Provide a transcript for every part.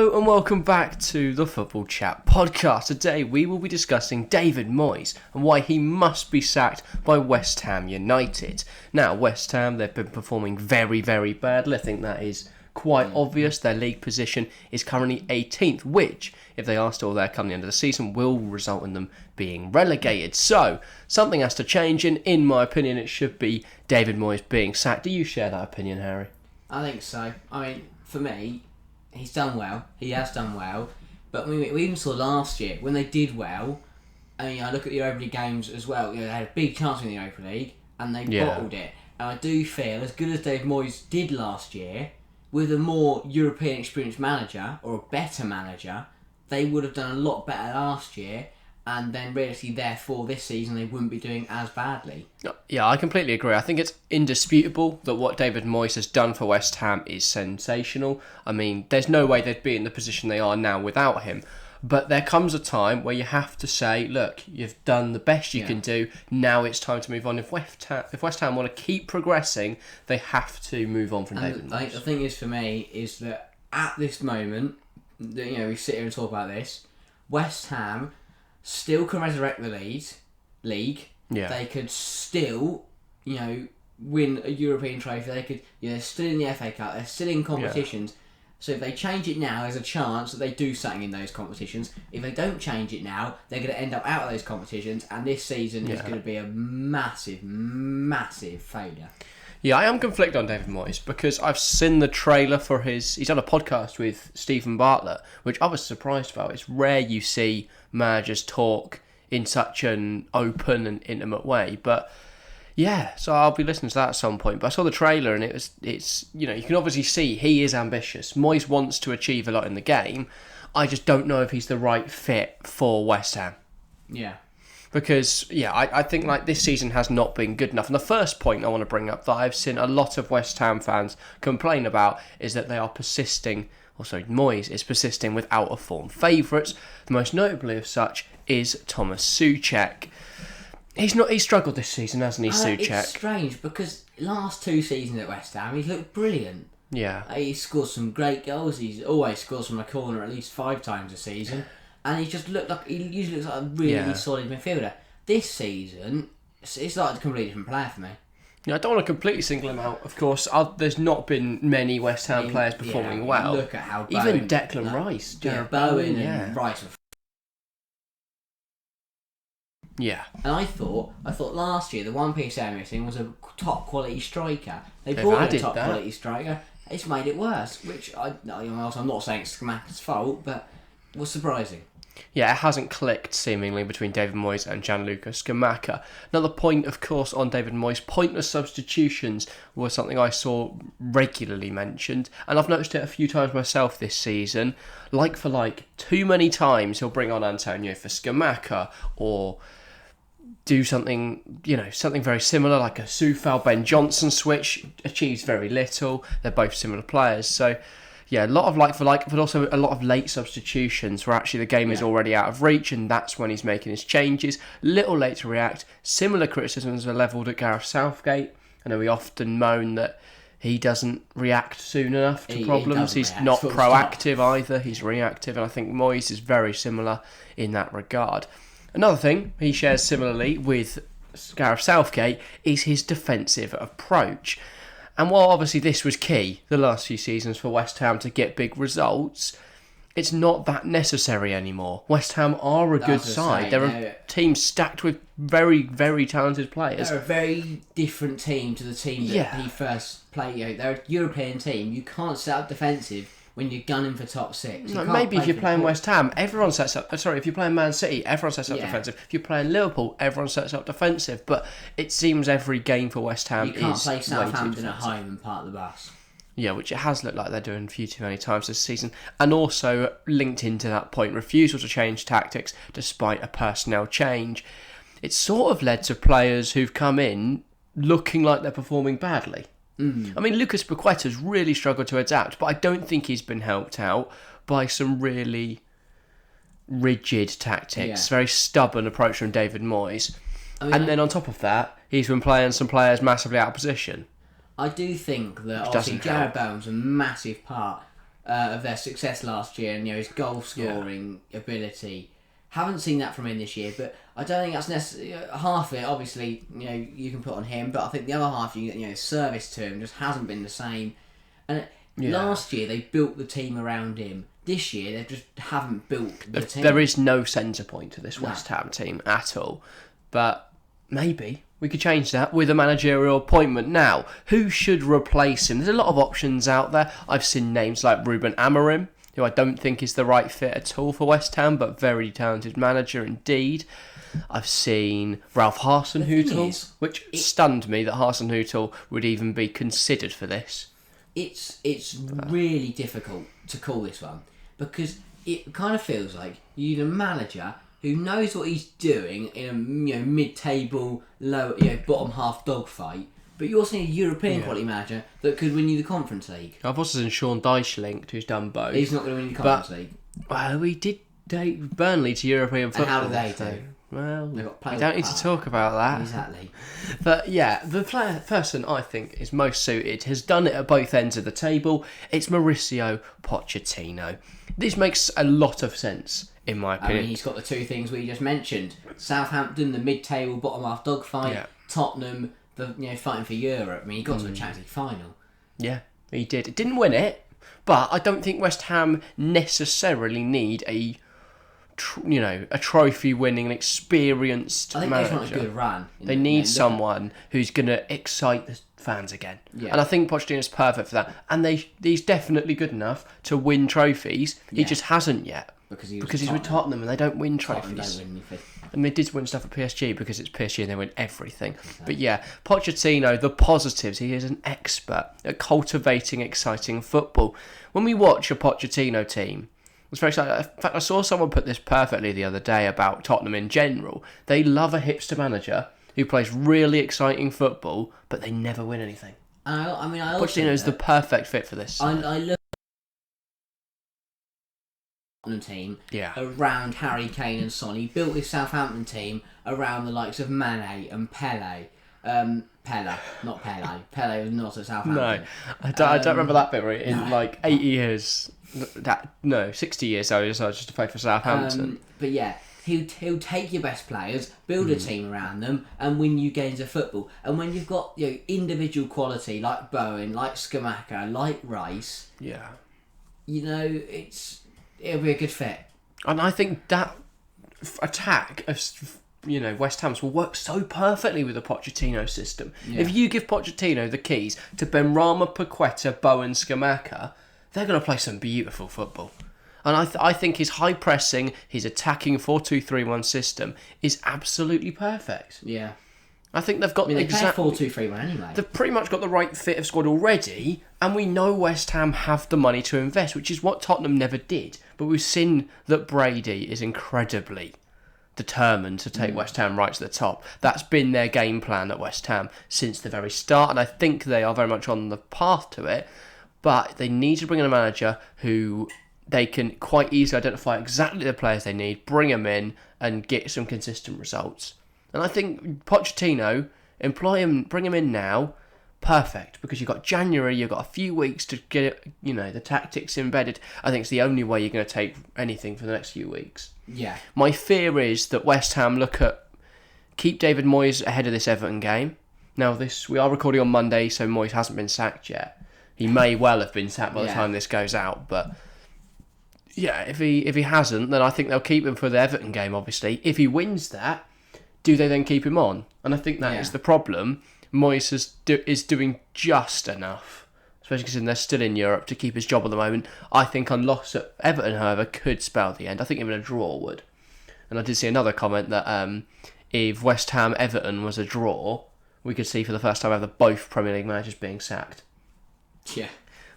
Hello and welcome back to the Football Chat podcast. Today we will be discussing David Moyes and why he must be sacked by West Ham United. Now, West Ham, they've been performing very, very badly. I think that is quite obvious. Their league position is currently 18th, which, if they are still there come the end of the season, will result in them being relegated. So, something has to change, and in my opinion, it should be David Moyes being sacked. Do you share that opinion, Harry? I think so. I mean, for me, he's done well. He has done well. But we even saw last year, when they did well, I mean, I look at the Europa League games as well, they had a big chance in the Europa League, and they bottled it. And I do feel, as good as David Moyes did last year, with a more European experienced manager, or a better manager, they would have done a lot better last year, and then realistically, therefore, this season they wouldn't be doing as badly. Yeah, I completely agree. I think it's indisputable that what David Moyes has done for West Ham is sensational. I mean, there's no way they'd be in the position they are now without him. But there comes a time where you have to say, look, you've done the best you can do. Now it's time to move on. If West Ham want to keep progressing, they have to move on from David Moyes. The thing is, for me, is that at this moment, we sit here and talk about this, West Ham still can resurrect the league. Yeah. They could still, win a European trophy. They could, they're still in the FA Cup. They're still in competitions. Yeah. So if they change it now, there's a chance that they do something in those competitions. If they don't change it now, they're going to end up out of those competitions, and this season is going to be a massive, massive failure. Yeah, I am conflicted on David Moyes because I've seen the trailer for he's done a podcast with Stephen Bartlett, which I was surprised about. It's rare you see managers talk in such an open and intimate way, but yeah, so I'll be listening to that at some point. But I saw the trailer and it's you can obviously see he is ambitious. Moyes wants to achieve a lot in the game. I just don't know if he's the right fit for West Ham. Yeah. Because, I think this season has not been good enough. And the first point I want to bring up that I've seen a lot of West Ham fans complain about is that they are Moyes is persisting with out-of-form favourites. The most notably of such is Thomas Souček. He's struggled this season, hasn't he, Souček? It's strange because last two seasons at West Ham, he's looked brilliant. Yeah. He scores some great goals. He's always scores from a corner at least 5 times a season. And he usually looks like a really solid midfielder. This season, it's like a completely different player for me. Yeah, I don't want to completely single him out. Of course, there's not been many West Ham players performing well. Look at how even Declan Rice, Bowen and Rice were. Yeah. And I thought last year the one piece they're missing was a top quality striker. They've brought in a top quality striker. It's made it worse, which I'm not saying it's Scamacca's fault, but was surprising. Yeah, it hasn't clicked seemingly between David Moyes and Gianluca Scamacca. Another point, of course, on David Moyes, pointless substitutions was something I saw regularly mentioned, and I've noticed it a few times myself this season. Like for like, too many times he'll bring on Antonio for Scamacca, or do something very similar, like a Soufal Ben Johnson switch, achieves very little. They're both similar players, so yeah, a lot of like for like, but also a lot of late substitutions where actually the game is already out of reach, and that's when he's making his changes. Little late to react. Similar criticisms are levelled at Gareth Southgate. I know we often moan that he doesn't react soon enough to problems. He's not proactive either, he's reactive, and I think Moyes is very similar in that regard. Another thing he shares similarly with Gareth Southgate is his defensive approach. And while obviously this was key the last few seasons for West Ham to get big results, it's not that necessary anymore. West Ham are a good side. They're a team stacked with very, very talented players. They're a very different team to the team that he first played. They're a European team. You can't set up defensive when you're gunning for top 6. No, maybe if you're playing West Ham, everyone sets up. If you're playing Man City, everyone sets up defensive. If you're playing Liverpool, everyone sets up defensive. But it seems every game for West Ham is way too defensive. You can't play Southampton at home and park the bus. Yeah, which it has looked like they're doing a few too many times this season. And also, linked into that point, refusal to change tactics despite a personnel change. It's sort of led to players who've come in looking like they're performing badly. I mean, Lucas Paqueta's really struggled to adapt, but I don't think he's been helped out by some really rigid tactics, very stubborn approach from David Moyes. And then on top of that, he's been playing some players massively out of position. I do think that obviously Jared Bowen's a massive part of their success last year, and his goal scoring ability. Haven't seen that from him this year, but I don't think that's necessarily half of it. Obviously, you can put on him, but I think the other half, service to him just hasn't been the same. And last year they built the team around him. This year they just haven't built the team. There is no centre point to this West Ham team at all, but maybe we could change that with a managerial appointment. Now, who should replace him? There's a lot of options out there. I've seen names like Ruben Amorim, who I don't think is the right fit at all for West Ham, but very talented manager indeed. I've seen Ralph Hasenhüttl, which stunned me that Hasenhüttl would even be considered for this. It's really difficult to call this one, because it kind of feels like you need a manager who knows what he's doing in a mid-table, low, bottom half dogfight. But you also need a European quality manager that could win you the Conference League. I've also seen Sean Dyche who's done both. He's not going to win the Conference League. Well, we did take Burnley to European football. And how did they do? Well, we don't need to talk about that. Exactly. But yeah, the person I think is most suited, has done it at both ends of the table. It's Mauricio Pochettino. This makes a lot of sense, in my opinion. I mean, he's got the two things we just mentioned. Southampton, the mid-table, bottom half dogfight. Yeah. Tottenham, fighting for Europe. I mean, he got to a Champions League final. Yeah, he did. It didn't win it, but I don't think West Ham necessarily need a trophy-winning, experienced manager. I think they want a good run. They need someone who's going to excite the fans again. Yeah. And I think Pochettino's perfect for that. And he's definitely good enough to win trophies. Yeah. He just hasn't yet. Because he's with Tottenham and they don't win trophies. And they did win stuff at PSG because it's PSG and they win everything. Okay. But yeah, Pochettino, the positives, he is an expert at cultivating exciting football. When we watch a Pochettino team, it's very exciting. In fact, I saw someone put this perfectly the other day about Tottenham in general. They love a hipster manager who plays really exciting football, but they never win anything. Pochettino is the perfect fit for this. I look team around Harry Kane and Son. He built his Southampton team around the likes of Mane and Pele. Not Pele. Pele was not at Southampton. No, I don't remember that bit right. In 8 years, 60 years, so I decided just to play for Southampton. But yeah, he'll take your best players, build a team around them, and win you games of football. And when you've got individual quality like Bowen, like Scamacca, like Rice, it'll be a good fit. And I think that attack of West Ham's will work so perfectly with the Pochettino system. Yeah. If you give Pochettino the keys to Benrahma, Paqueta, Bowen, Scamacca, they're going to play some beautiful football. And I think his high pressing, his attacking 4-2-3-1 system is absolutely perfect. Yeah. I think they've got they play 4-2-3-1 anyway. They've pretty much got the right fit of squad already, and we know West Ham have the money to invest, which is what Tottenham never did. But we've seen that Brady is incredibly determined to take West Ham right to the top. That's been their game plan at West Ham since the very start, and I think they are very much on the path to it. But they need to bring in a manager who they can quite easily identify exactly the players they need, bring them in, and get some consistent results. And I think Pochettino, bring him in now, perfect, because you've got January, you've got a few weeks to get the tactics embedded. I think it's the only way you're going to take anything for the next few weeks. Yeah. My fear is that West Ham keep David Moyes ahead of this Everton game. Now, we are recording on Monday, so Moyes hasn't been sacked yet. He may well have been sacked by the time this goes out, but yeah, if he hasn't, then I think they'll keep him for the Everton game, obviously. If he wins that, do they then keep him on? And I think that is the problem. Moyes is doing just enough, especially because they're still in Europe, to keep his job at the moment. I think a loss at Everton, however, could spell the end. I think even a draw would. And I did see another comment that if West Ham Everton was a draw, we could see for the first time ever both Premier League managers being sacked. Yeah.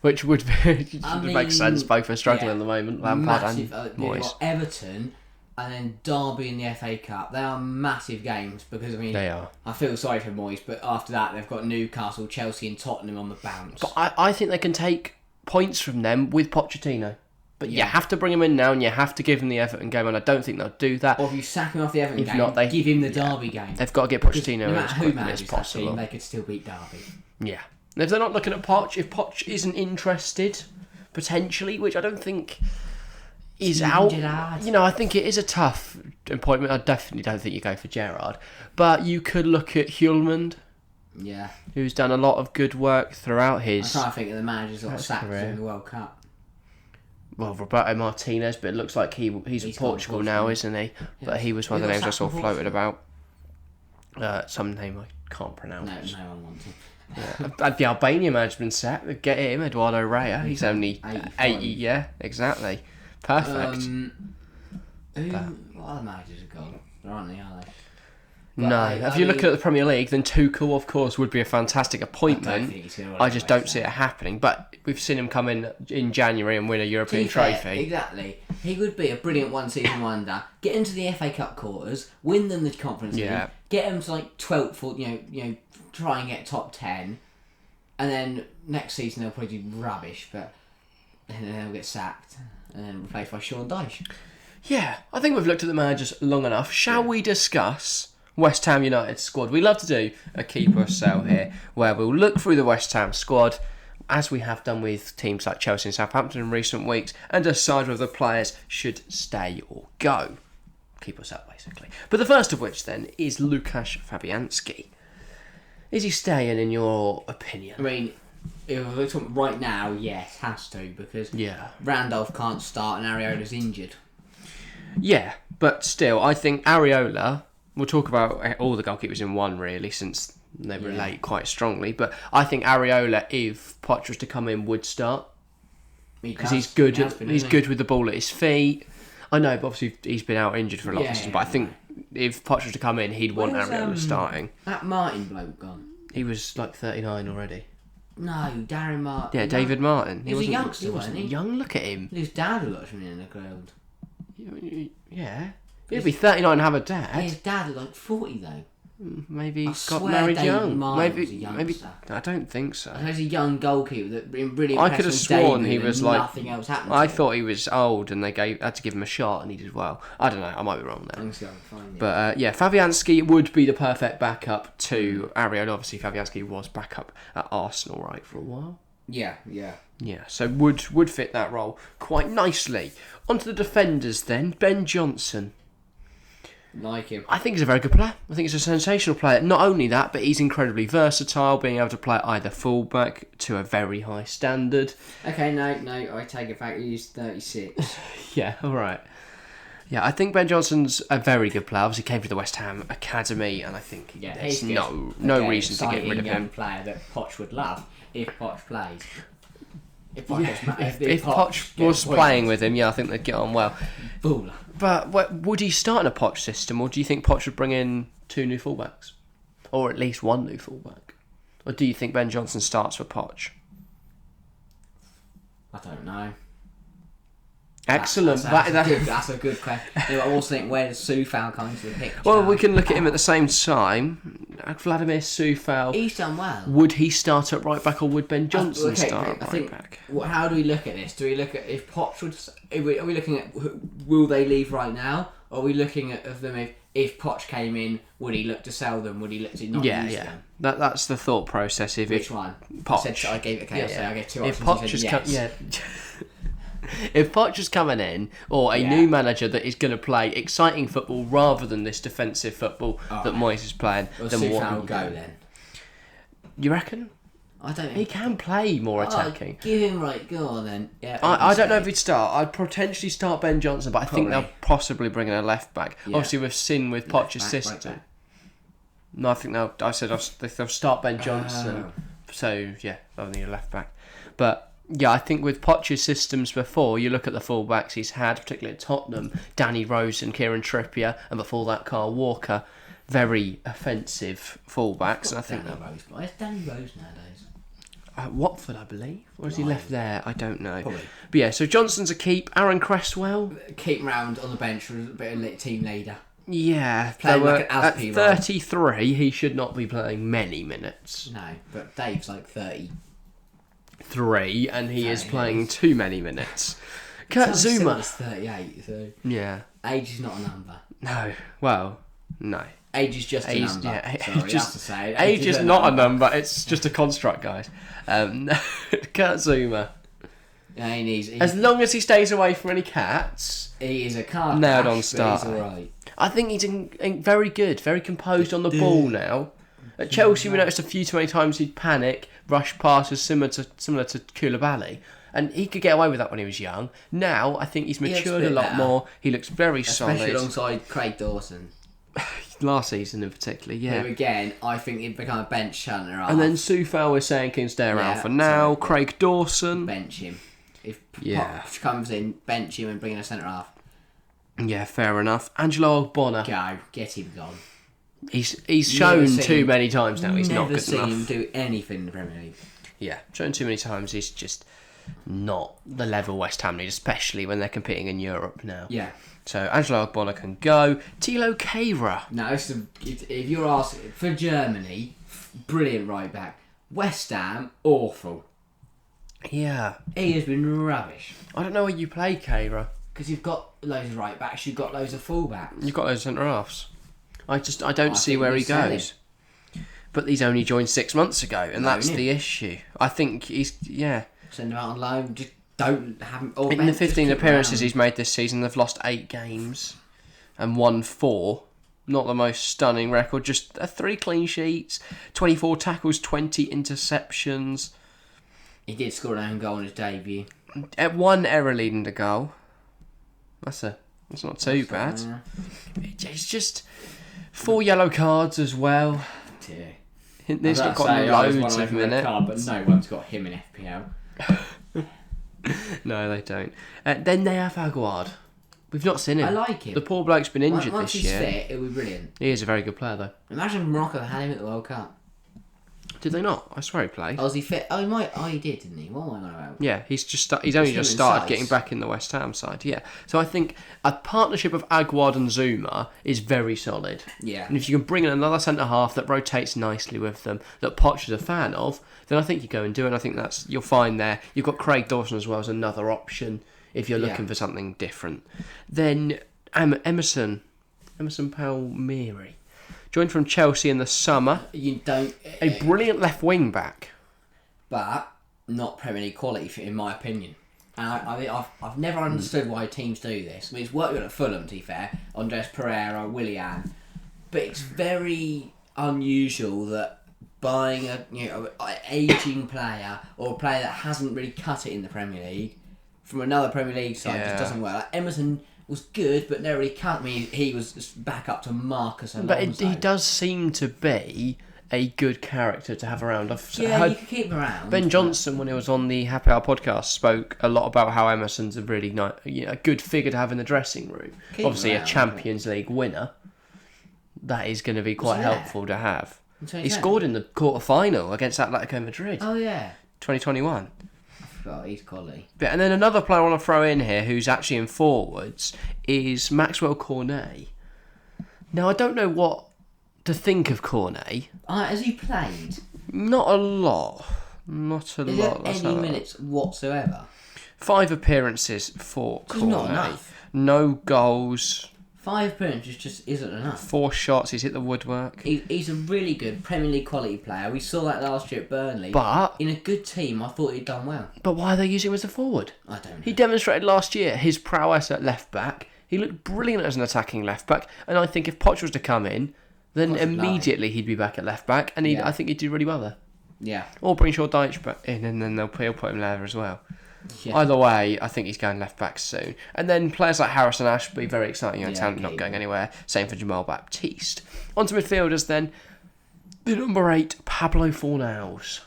Which would make sense. Both are struggling at the moment. Lampard and Moyes. Everton and then Derby in the FA Cup. They are massive games because, they are. I feel sorry for Moyes, but after that they've got Newcastle, Chelsea and Tottenham on the bounce. But I think they can take points from them with Pochettino. But you have to bring him in now and you have to give him the Everton game, and I don't think they'll do that. Or if you sack him off the Everton game, give him the Derby game. They've got to get Pochettino in as quickly as possible. Team, they could still beat Derby. Yeah. And if they're not looking at Poch, if Poch isn't interested, potentially, which I don't think is Steven out. Gerrard. You know, I think it is a tough appointment. I definitely don't think you go for Gerrard. But you could look at Hjulmand, Yeah. who's done a lot of good work throughout I'm his... trying to think of the managers that got sacked career. in the World Cup. Well, Roberto Martinez, but it looks like he's with Portugal now, isn't he? But he was one of the names I saw floated about. Some name I can't pronounce. No one wants him. The Albania management's set. Get him, Eduardo Rea. He's only 85. 80. Yeah, exactly. Perfect. What other managers have gone? There aren't they, are they? No. If you look at the Premier League, then Tuchel, of course, would be a fantastic appointment. I just don't see it happening. But we've seen him come in January and win a European trophy. Exactly. He would be a brilliant one-season wonder. Get him to the FA Cup quarters, win them the Conference League, get him to like 12th or try and get top 10, and then next season they'll probably do rubbish, but then they'll get sacked and then replaced by Sean Dyche. Yeah, I think we've looked at the managers long enough. Shall we discuss West Ham United squad? We love to do a keep or sell here, where we'll look through the West Ham squad, as we have done with teams like Chelsea and Southampton in recent weeks, and decide whether the players should stay or go. Keep or sell, basically. But the first of which, then, is Łukasz Fabianski. Is he staying, in your opinion? I mean, if we're talking right now, yes, has to, because Randolph can't start and Areola's injured. Yeah, but still, I think Areola... We'll talk about all the goalkeepers in one, really, since they relate quite strongly. But I think Areola, if Poch was to come in, would start. Because he's good. He's good with the ball at his feet. I know, but obviously he's been out injured for a lot of seasons. But I think if Poch was to come in, he'd want Areola starting. That Martin bloke gone? He was like 39 already. No, Darren Martin. Yeah, David Martin. He was a youngster, wasn't he? Young, look at him. His dad was watching him in the ground. Yeah. He'd be 39 and have a dad. His dad looked like 40 though. Maybe I got married David young. Moyes Maybe was a youngster. I don't think so. He was a young goalkeeper that really I could have sworn he was like nothing else happened. I thought he was old and they had to give him a shot and he did well. I don't know. I might be wrong there. But Fabianski would be the perfect backup to Areola. Obviously, Fabianski was backup at Arsenal, right, for a while. Yeah. So would fit that role quite nicely. On to the defenders then. Ben Johnson. Like him. I think he's a very good player. I think he's a sensational player. Not only that, but he's incredibly versatile, being able to play either fullback to a very high standard. Okay, no, I take it back. He's 36. Yeah, all right. Yeah, I think Ben Johnson's a very good player. Obviously, came to the West Ham academy, and I think there's no reason to get rid of him. Player that Poch would love if Poch plays. If Poch was playing with him, I think they'd get on well. Baller. But would he start in a Poch system, or do you think Poch would bring in 2 new fullbacks? Or at least 1 new fullback? Or do you think Ben Johnson starts for Poch? I don't know. Excellent. That's a good question. I also think, where does Soufal come into the picture? Well, we can look at him at the same time. Vladimir Soufal. He's done well. Would he start at right back, or would Ben Johnson start at right back? How do we look at this? Do we look at if Poch would? Are we looking at will they leave right now? Or are we looking at them if Poch came in? Would he look to sell them? Would he look to not use them? That's the thought process. Which one? Poch. I gave it. I gave 2 options. If Poch is if Poch is coming in, or a new manager that is going to play exciting football rather than this defensive football that Moyes is playing, then what will go then? You reckon? I don't. He can play more attacking. Give him go on then. Yeah. I don't know if he'd start. I'd potentially start Ben Johnson, but I think they'll possibly bring in a left back. Yeah. Obviously, we've seen with Poch's system. Right, no, I think they'll start Ben Johnson. So they'll need a left back, but. Yeah, I think with Poch's systems before, you look at the fullbacks he's had, particularly at Tottenham, Danny Rose and Kieran Trippier, and before that, Kyle Walker, very offensive fullbacks. And I think where's Danny Rose nowadays? Watford, I believe. Or has he left there? I don't know. Probably. But so Johnson's a keep. Aaron Cresswell. Keep round on the bench for a bit of team leader. Yeah, playing like an at 33, he should not be playing many minutes. No, but Dave's like 30. 3 and he is playing too many minutes. Kurt Zouma. 38, so age is not a number. No, well, no. Age is just a number. Yeah, Sorry, age is not a number. It's just a construct, guys. Kurt Zouma. Yeah, he's As long as he stays away from any cats, he is a card nailed cash, on but start. he's alright. I think he's very good, very composed on the ball now. At Chelsea, we noticed a few too many times he'd panic, rush passes similar to Koulibaly. And he could get away with that when he was young. Now, I think he's matured a lot better. more. He looks very Especially solid. alongside Craig Dawson. Last season in particular, yeah. Who again, I think he'd become a bench centre half. And then Soufal was saying can stay around Yeah, for now. so- Craig Dawson. bench him. If Yeah. Poch comes in, bench him and bring in a centre half. Yeah, fair enough. Angelo Ogbonna. Go, get him gone. He's shown seen- too many times now he's not Never good seen him enough. do anything in the Premier League. Yeah, shown too many times he's just not the level West Ham need, especially when they're competing in Europe now. Yeah. So Angelo Ogbonna can go. Thilo Kehrer. Now, if you're asking for Germany, brilliant right back. West Ham, awful. Yeah. He has been rubbish. I don't know where you play Kehrer. Because you've got loads of right backs, you've got loads of full backs. You've got those centre halves. I don't see think where we he sell goes. But he's only joined 6 months ago, and that's Loan the issue. I think he's Send him out on loan, just don't have him. Or in the 15 appearances he's made this season, they've lost 8 games and won 4. Not the most stunning record, just 3 clean sheets, 24 tackles, 20 interceptions. He did score an own goal on his debut. 1 error leading to goal. That's not too bad. Yeah. It's just 4 yellow cards as well. Dear. He's got loads of minutes. But no one's got him in FPL. No, they don't. Then they have Aguard. We've not seen him. I like him. The poor bloke's been injured Once this he's year. fit, it'll be brilliant. He is a very good player, though. Imagine if Morocco had him at the World Cup. Did they not? I swear he played. Oh, was he fit? Oh, he might. Oh, he did, didn't he? What am I on about? Yeah, he's only just him started in getting size. back in the West Ham side. Yeah, so I think a partnership of Aguard and Zuma is very solid. Yeah. And if you can bring in another centre half that rotates nicely with them, that Poch is a fan of, then I think you go and do it. And I think you'll find there. You've got Craig Dawson as well as another option if you're looking for something different. Then Emerson Palmieri. Joined from Chelsea in the summer. You don't. A brilliant left wing back. But not Premier League quality, in my opinion. And I've never understood why teams do this. I mean, it's worked good at Fulham, to be fair. Andres Pereira, Willian. But it's very unusual that buying an ageing player or a player that hasn't really cut it in the Premier League from another Premier League side just doesn't work. Like Emerson was good, but never really cut. I mean, he was just back up to Marcus Alonso. But he does seem to be a good character to have around. You can keep him around. Ben Johnson, when he was on the Happy Hour podcast, spoke a lot about how Emerson's a really nice, a good figure to have in the dressing room. Keep Obviously, him a Champions League winner. That is going to be quite helpful to have. He scored in the quarter-final against Atletico Madrid, Oh, yeah. 2021. Oh, he's quality. And then another player I want to throw in here who's actually in forwards is Maxwell Cornet. Now, I don't know what to think of Cornet. Has he played? Not a lot. Not a Is lot. there any minutes whatsoever? 5 appearances for Which is not Cornet. enough. No goals. 5 appearances just isn't enough. 4 shots. He's hit the woodwork. He's a really good Premier League quality player. We saw that last year at Burnley. But in a good team, I thought he'd done well. why are they using him as a forward? I don't know. He demonstrated last year his prowess at left back. He looked brilliant as an attacking left back. And I think if Poch was to come in, then Poch would immediately he'd be back at left back. And I think he'd do really well there. Yeah. Or bring Shaw Dyche back in, and then he'll put him there as well. Yeah. Either way, I think he's going left back soon. And then players like Harrison Ashby, very exciting young talent, not going anywhere. Same for Jamal Baptiste. On to midfielders then. The number 8, Pablo Fornals.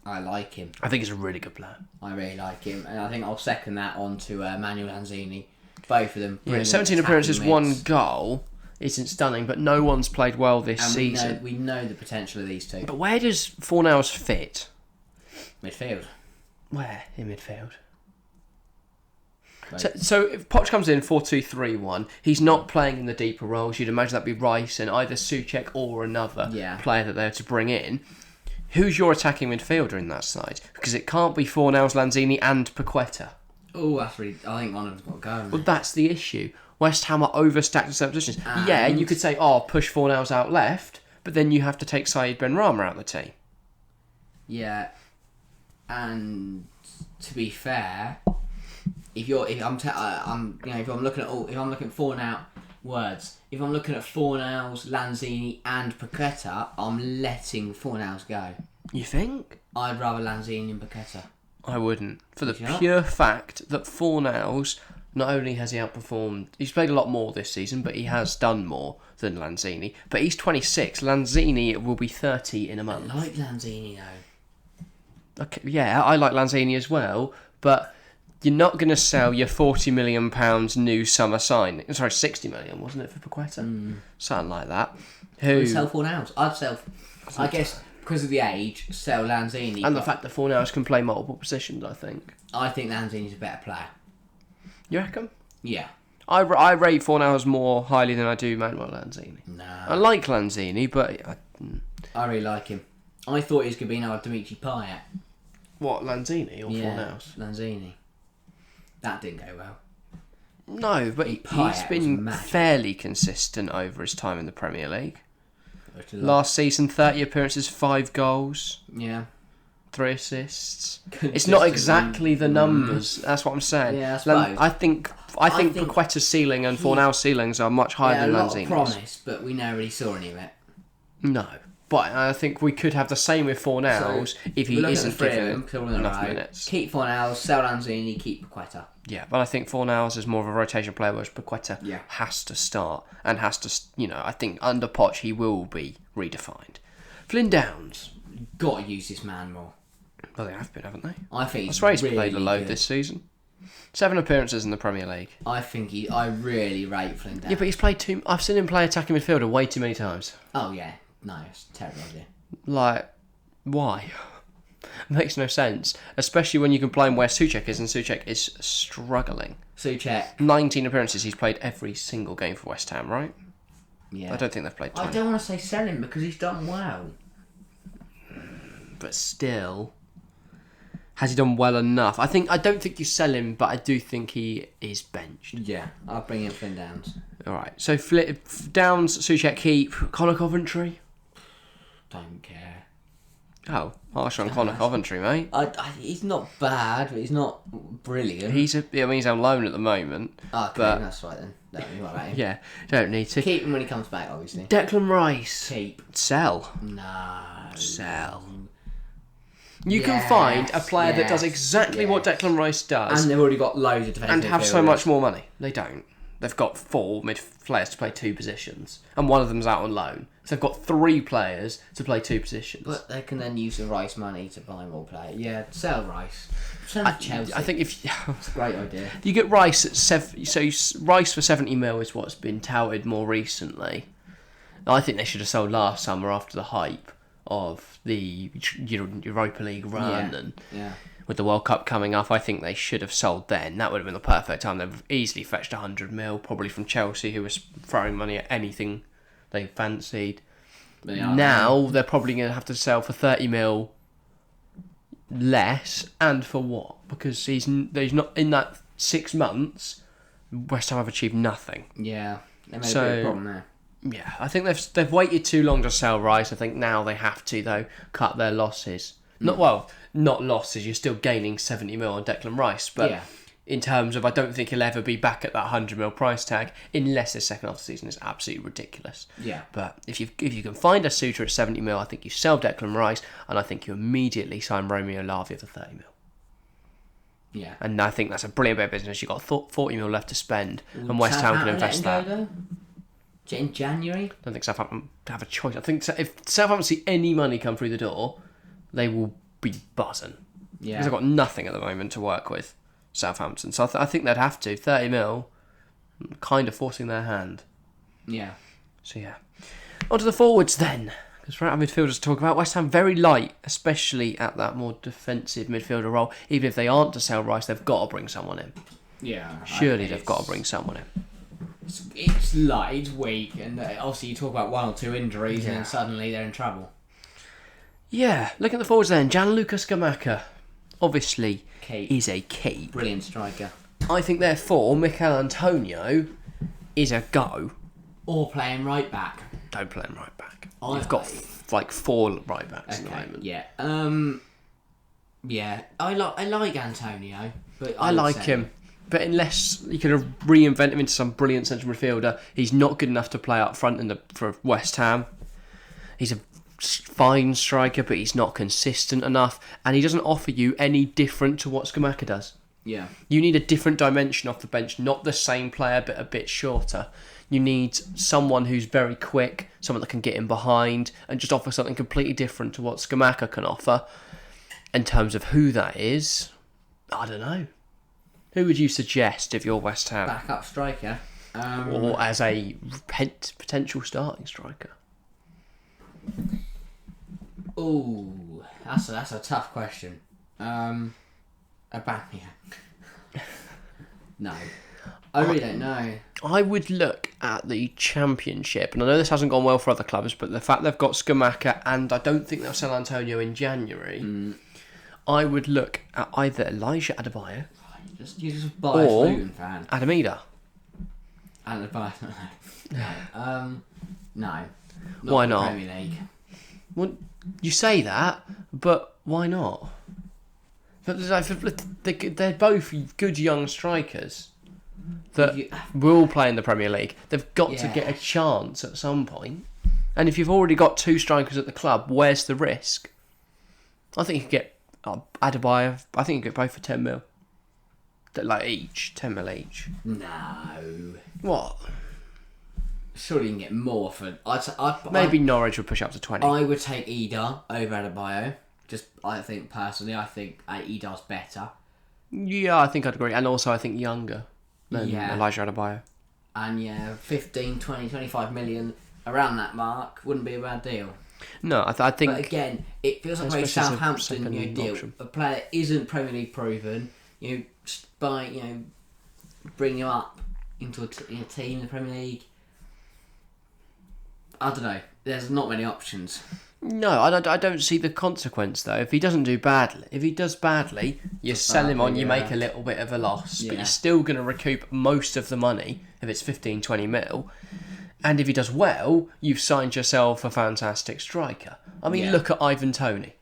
I like him. I think he's a really good player. I really like him. And I think I'll second that on to Manuel Lanzini. Both of them. Yeah, 17 appearances, 1 goal. Isn't stunning, but no one's played well this season. We know the potential of these two. But where does Fornals fit? Midfield. Where in midfield? Right. So if Poch comes in 4-2-3-1, he's not playing in the deeper roles. You'd imagine that'd be Rice and either Souček or another player that they're to bring in. Who's your attacking midfielder in that side? Because it can't be Fornals, Lanzini and Paqueta. Oh, that's really... I think one of them's got to go. Well, that's the issue. West Ham are overstacked in certain positions. And you could say, push Fornals out left, but then you have to take Saeed Benrahma out of the team. Yeah. And to be fair, if I'm looking at Fornals words, if I'm looking at Fornals, Lanzini, and Paqueta, I'm letting Fornals go. You think? I'd rather Lanzini and Paqueta. I wouldn't. For the Would you not? pure fact that Fornals, not only has he outperformed, he's played a lot more this season, but he has done more than Lanzini. But he's 26. Lanzini will be 30 in a month. I like Lanzini though. Okay, yeah, I like Lanzini as well, but you're not going to sell your £40 million new summer sign. Sorry, 60 million, wasn't it, for Paqueta? Something like that. I'd sell Fornals. I'd sell, I guess, because of the age, sell Lanzini. And the fact that Fornals can play multiple positions, I think. I think Lanzini's a better player. You reckon? Yeah. I rate Fornals more highly than I do Manuel Lanzini. No. I like Lanzini, but... I really like him. I thought he was going to be now Dimitri Payet. What, Lanzini or Fornals? Lanzini. That didn't go well. No, but he's been fairly consistent over his time in the Premier League. Last season, 30 appearances, 5 goals. Yeah. 3 assists. It's not exactly the numbers. That's what I'm saying. Yeah, I suppose. I think Paqueta's ceiling and Fornals' ceilings are much higher than Lanzini's. A lot of promise, but we never really saw any of it. No. But I think we could have the same with Fornals if he isn't given enough minutes. Keep Fornals, sell Lanzini, keep Paqueta. Yeah, but I think Fornals is more of a rotation player, whereas Paqueta has to start and has to, I think under Poch he will be redefined. Flynn Downs. Got to use this man more. Well, they have been, haven't they? I think That's why he's really played a load good this season. 7 appearances in the Premier League. I really rate Flynn Downs. Yeah, but he's played I've seen him play attacking midfielder way too many times. Oh, yeah. No, it's a terrible idea. Like, why? Makes no sense. Especially when you can play him where Souček is, and Souček is struggling. Souček. 19 appearances, he's played every single game for West Ham, right? Yeah. I don't think they've played 20. I don't want to say sell him because he's done well. But still, has he done well enough? I don't think you sell him, but I do think he is benched. Yeah, I'll bring in Flynn Downs. Alright, so Downs, Souček keep, Connor Coventry? Don't care. Oh, harsh on Connor Coventry, mate. He's not bad, but he's not brilliant. He's on loan at the moment. Okay, but, that's right then. No, you're right about him. Yeah, don't need to. Keep him when he comes back, obviously. Declan Rice. Keep. Sell. No. Sell. You can find a player that does exactly what Declan Rice does. And they've already got loads of defensive and have so much more money. They don't. They've got 4 players to play 2 positions, and one of them's out on loan. So they've got 3 players to play 2 positions. But they can then use the Rice money to buy more players. Yeah, sell Rice. Sell Chelsea. I think it's a great idea. You get Rice at Rice for 70 mil is what's been touted more recently. I think they should have sold last summer after the hype of the Europa League run and with the World Cup coming up. I think they should have sold then. That would have been the perfect time. They've easily fetched 100 mil, probably from Chelsea, who was throwing money at anything they fancied. Now they're probably going to have to sell for 30 mil less, and for what? Because he's not in that 6 months. West Ham have achieved nothing. Yeah, there may be a problem there. Yeah, I think they've waited too long to sell Rice. I think now they have to though cut their losses. Not losses. You're still gaining 70 mil on Declan Rice, but in terms of, I don't think he'll ever be back at that 100 mil price tag unless his second half of the season is absolutely ridiculous. Yeah. But if you can find a suitor at 70 mil, I think you sell Declan Rice, and I think you immediately sign Romeo Lavia for 30 mil. Yeah. And I think that's a brilliant bit of business. You've got 40 mil left to spend, and West Ham can invest that. In January? I don't think Southampton have a choice. I think if Southampton see any money come through the door, they will be buzzing. Yeah. Because they've got nothing at the moment to work with, Southampton. So I think they'd have to. 30 mil, kind of forcing their hand. Yeah. So yeah. On to the forwards then. Because we're out of midfielders to talk about. West Ham very light, especially at that more defensive midfielder role. Even if they aren't to sell Rice, they've got to bring someone in. Yeah. Surely they've got to bring someone in. It's light, it's weak, and obviously you talk about 1 or 2 injuries and then suddenly they're in trouble. Yeah, looking at the forwards then, Gianluca Scamacca, obviously, is a keep. Brilliant striker. I think therefore Mikel Antonio is a go. Or playing right back. Don't play him right back. You've got like 4 right backs at the moment. Yeah. Yeah, I like Antonio, but I like him. But unless you can reinvent him into some brilliant central midfielder, he's not good enough to play up front for West Ham. He's a fine striker, but he's not consistent enough, and he doesn't offer you any different to what Scamacca does. Yeah. You need a different dimension off the bench, not the same player, but a bit shorter. You need someone who's very quick, someone that can get in behind, and just offer something completely different to what Scamacca can offer. In terms of who that is, I don't know. Who would you suggest if you're West Ham? Backup striker. Or as a potential starting striker? Ooh, that's a tough question. Aubameyang. No. I really don't know. I would look at the Championship, and I know this hasn't gone well for other clubs, but the fact they've got Scamacca, and I don't think they'll sell Antonio in January, I would look at either Elijah Adebayo You're just a biased or Luton fan. Adamida. Adebayo, no. Why the not? Premier League. Well, you say that, but why not? They're both good young strikers that will play in the Premier League. They've got to get a chance at some point. And if you've already got two strikers at the club, where's the risk? I think you could get Adebayo. I think you could get both for 10 mil. Like each, 10 mil each. No. What? Surely you can get more for... Maybe Norwich would push up to 20. I would take Ida over Adebayo. I think Ida's better. Yeah, I think I'd agree. And also I think younger than Elijah Adebayo. And 15, 20, 25 million around that mark wouldn't be a bad deal. No, I think... But again, it feels like a very Southampton deal. Option. A player that isn't Premier League proven, just by, bring him up into a team in the Premier League. I don't know. There's not many options. No, I don't see the consequence though. If he doesn't do badly, if he does badly, you sell him on, you make a little bit of a loss, but you're still going to recoup most of the money if it's 15, 20 mil. And if he does well, you've signed yourself a fantastic striker. I mean, look at Ivan Toney.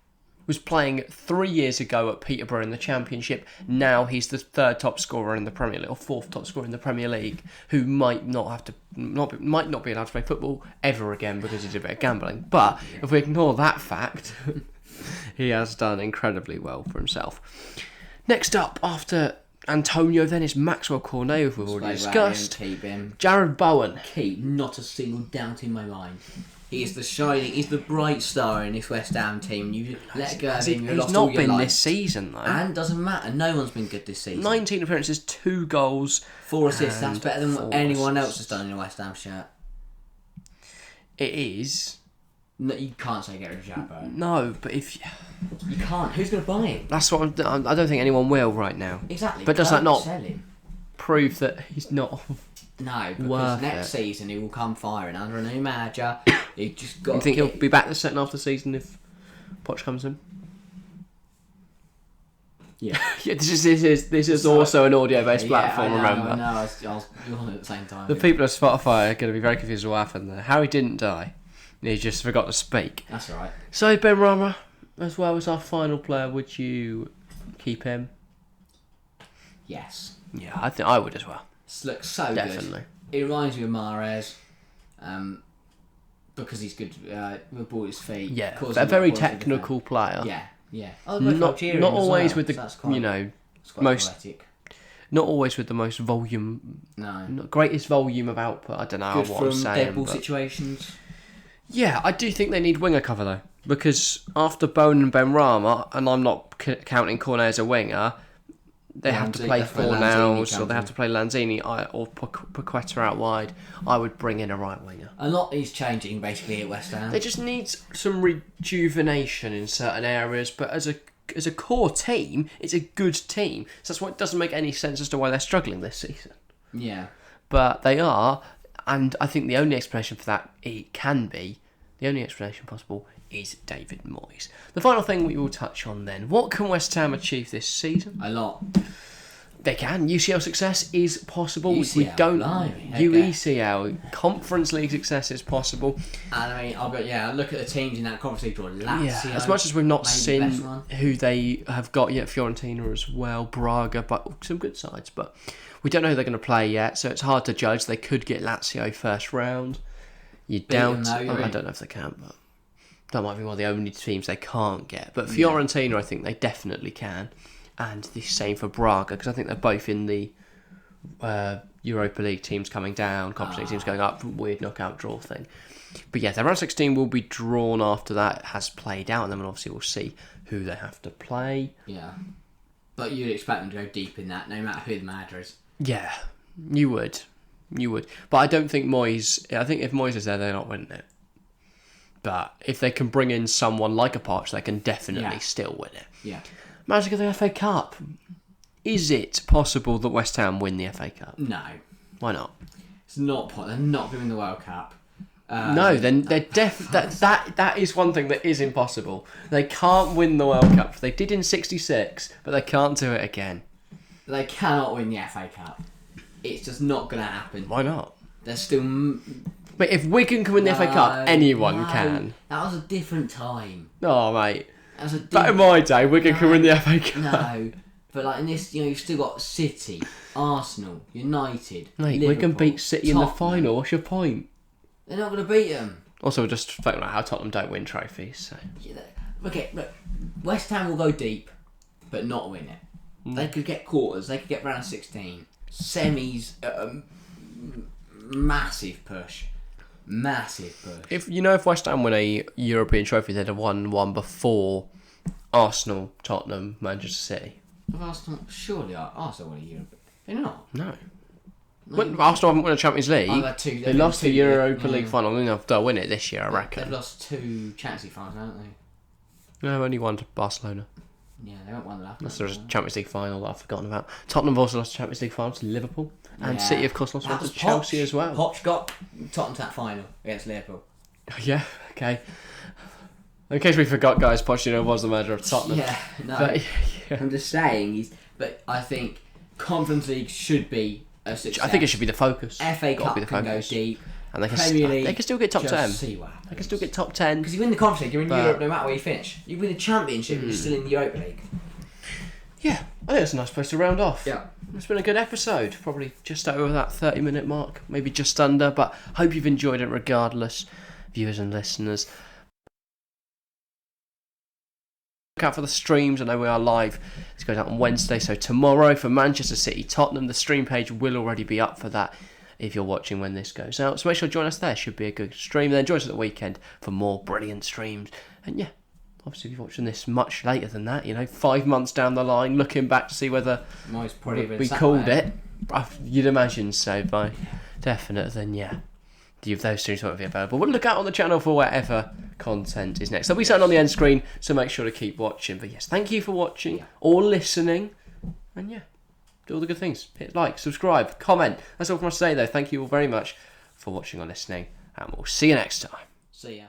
Was playing 3 years ago at Peterborough in the Championship. Now he's the third top scorer in the Premier League, or fourth top scorer in the Premier League, who might not be allowed to play football ever again because he did a bit of gambling. But if we ignore that fact, he has done incredibly well for himself. Next up, after Antonio, then is Maxwell Cornet, who we've already discussed. Keep him. Jared Bowen. Keep, not a single doubt in my mind. He is he's the bright star in this West Ham team. You let go of him, you've lost all your life. He's not been this season, though. And doesn't matter, no one's been good this season. 19 appearances, 2 goals. 4 assists, that's better than what anyone else has done in a West Ham shirt. It is. No, you can't say get rid of Jabbo. No, but if... You can't. Who's going to buy him? That's what I don't think anyone will right now. Exactly. But does that not sell him? prove that he's not... No, because next season he will come firing under a new manager. You just got. You think he'll be back the second half of the season if Poch comes in? Yeah. This is also an audio-based platform. Remember? I know. I was on at the same time. The people of Spotify are going to be very confused with what happened there. Harry didn't die. He just forgot to speak. That's all right. So Ben Rama, as well as our final player, would you keep him? Yes. Yeah, I think I would as well. This looks so Definitely. Good. It reminds me of Mahrez, because he's good with ball at his feet. Yeah, a very technical player. Yeah. Not always with the most poetic. Not always with the most volume. No. Not greatest volume of output. I don't know good what I'm saying. Dead ball situations. Yeah, I do think they need winger cover though, because after Bowen and Benrahma, and I'm not counting Cornet as a winger, they have to play Fornals, or they have to play Lanzini or Paqueta out wide. I would bring in a right winger. A lot is changing basically at West Ham. They just need some rejuvenation in certain areas, but as a core team, it's a good team. So that's why it doesn't make any sense as to why they're struggling this season. Yeah. But they are, and I think the only explanation for that the only explanation possible is David Moyes. The final thing we will touch on then, what can West Ham achieve this season? A lot. They can. UCL success is possible. We UCL, don't. blimey, okay. UECL Conference League success is possible. And I mean, I look at the teams in that Conference League draw. Lazio, As much as we've not maybe seen the best one. who they have got yet, Fiorentina as well, Braga, but some good sides. But we don't know who they're going to play yet, so it's hard to judge. They could get Lazio first round. You doubt. I don't know if they can, but that might be one of the only teams they can't get. But Fiorentina, I think they definitely can. And the same for Braga, because I think they're both in the Europa League teams coming down, Conference League teams going up, weird knockout draw thing. But yeah, the round 16 will be drawn after that has played out, and then obviously we'll see who they have to play. Yeah. But you'd expect them to go deep in that, no matter who the manager is. Yeah, you would. But I don't think Moyes... I think if Moyes is there, they're not winning it. But if they can bring in someone like a Poch, they can definitely still win it. Yeah. Magic of the FA Cup. Is it possible that West Ham win the FA Cup? No. Why not? It's not possible. They're not going to win the World Cup. No, then they're that is one thing that is impossible. They can't win the World Cup. They did in '66, but they can't do it again. They cannot win the FA Cup. It's just not going to happen. Why not? They're still... But if Wigan can win the FA Cup, anyone can. That was a different time. Oh, mate. Back Back in my day, Wigan could win the FA Cup. No, but like in this, you've still got City, Arsenal, United, Mate, Liverpool, Wigan beat City in the Tottenham. final. What's your point? They're not going to beat them. Also, we're just talking about how Tottenham don't win trophies. So. Okay, look, West Ham will go deep, but not win it. They could get quarters. They could get round 16, semis. Massive push. If West Ham win a European trophy, they'd have won one before Arsenal, Tottenham, Manchester City. Arsenal, surely Arsenal won a Europe. They're not. No. Arsenal haven't won a Champions League. They lost the Europa League final. They'll win it this year, I reckon. They've lost 2 Champions League finals, haven't they? No, only one to Barcelona. Yeah, they haven't won the last. That's a Champions League final that I've forgotten about. Tottenham have also lost the Champions League final to Liverpool. And City, of course, lost one to Chelsea as well. Poch got Tottenham to that final against Liverpool. Yeah, okay. In case we forgot, guys, Pochettino was the manager of Tottenham. Yeah, no. But, I'm just saying, but I think Conference League should be a success. I think it should be the focus. FA Cup can go deep. And they Premier can still get top 10. See what happens. They can still get top 10. Because you win the Conference League, you're in Europe no matter where you finish. You win the Championship, you're still in the Europa League. Yeah, I think that's a nice place to round off. Yeah. It's been a good episode. Probably just over that 30-minute mark. Maybe just under. But hope you've enjoyed it regardless, viewers and listeners. Look out for the streams. I know we are live. This goes out on Wednesday. So tomorrow for Manchester City, Tottenham, the stream page will already be up for that if you're watching when this goes out. So make sure to join us there. Should be a good stream. Then join us at the weekend for more brilliant streams. And yeah, obviously, if you're watching this much later than that, 5 months down the line, looking back to see whether we called it, you'd imagine so, by definite, then yeah, those streams won't be available. But look out on the channel for whatever content is next. They'll be something on the end screen, so make sure to keep watching. But yes, thank you for watching or listening, and yeah, do all the good things. Hit like, subscribe, comment. That's all from us today, though. Thank you all very much for watching or listening, and we'll see you next time. See ya.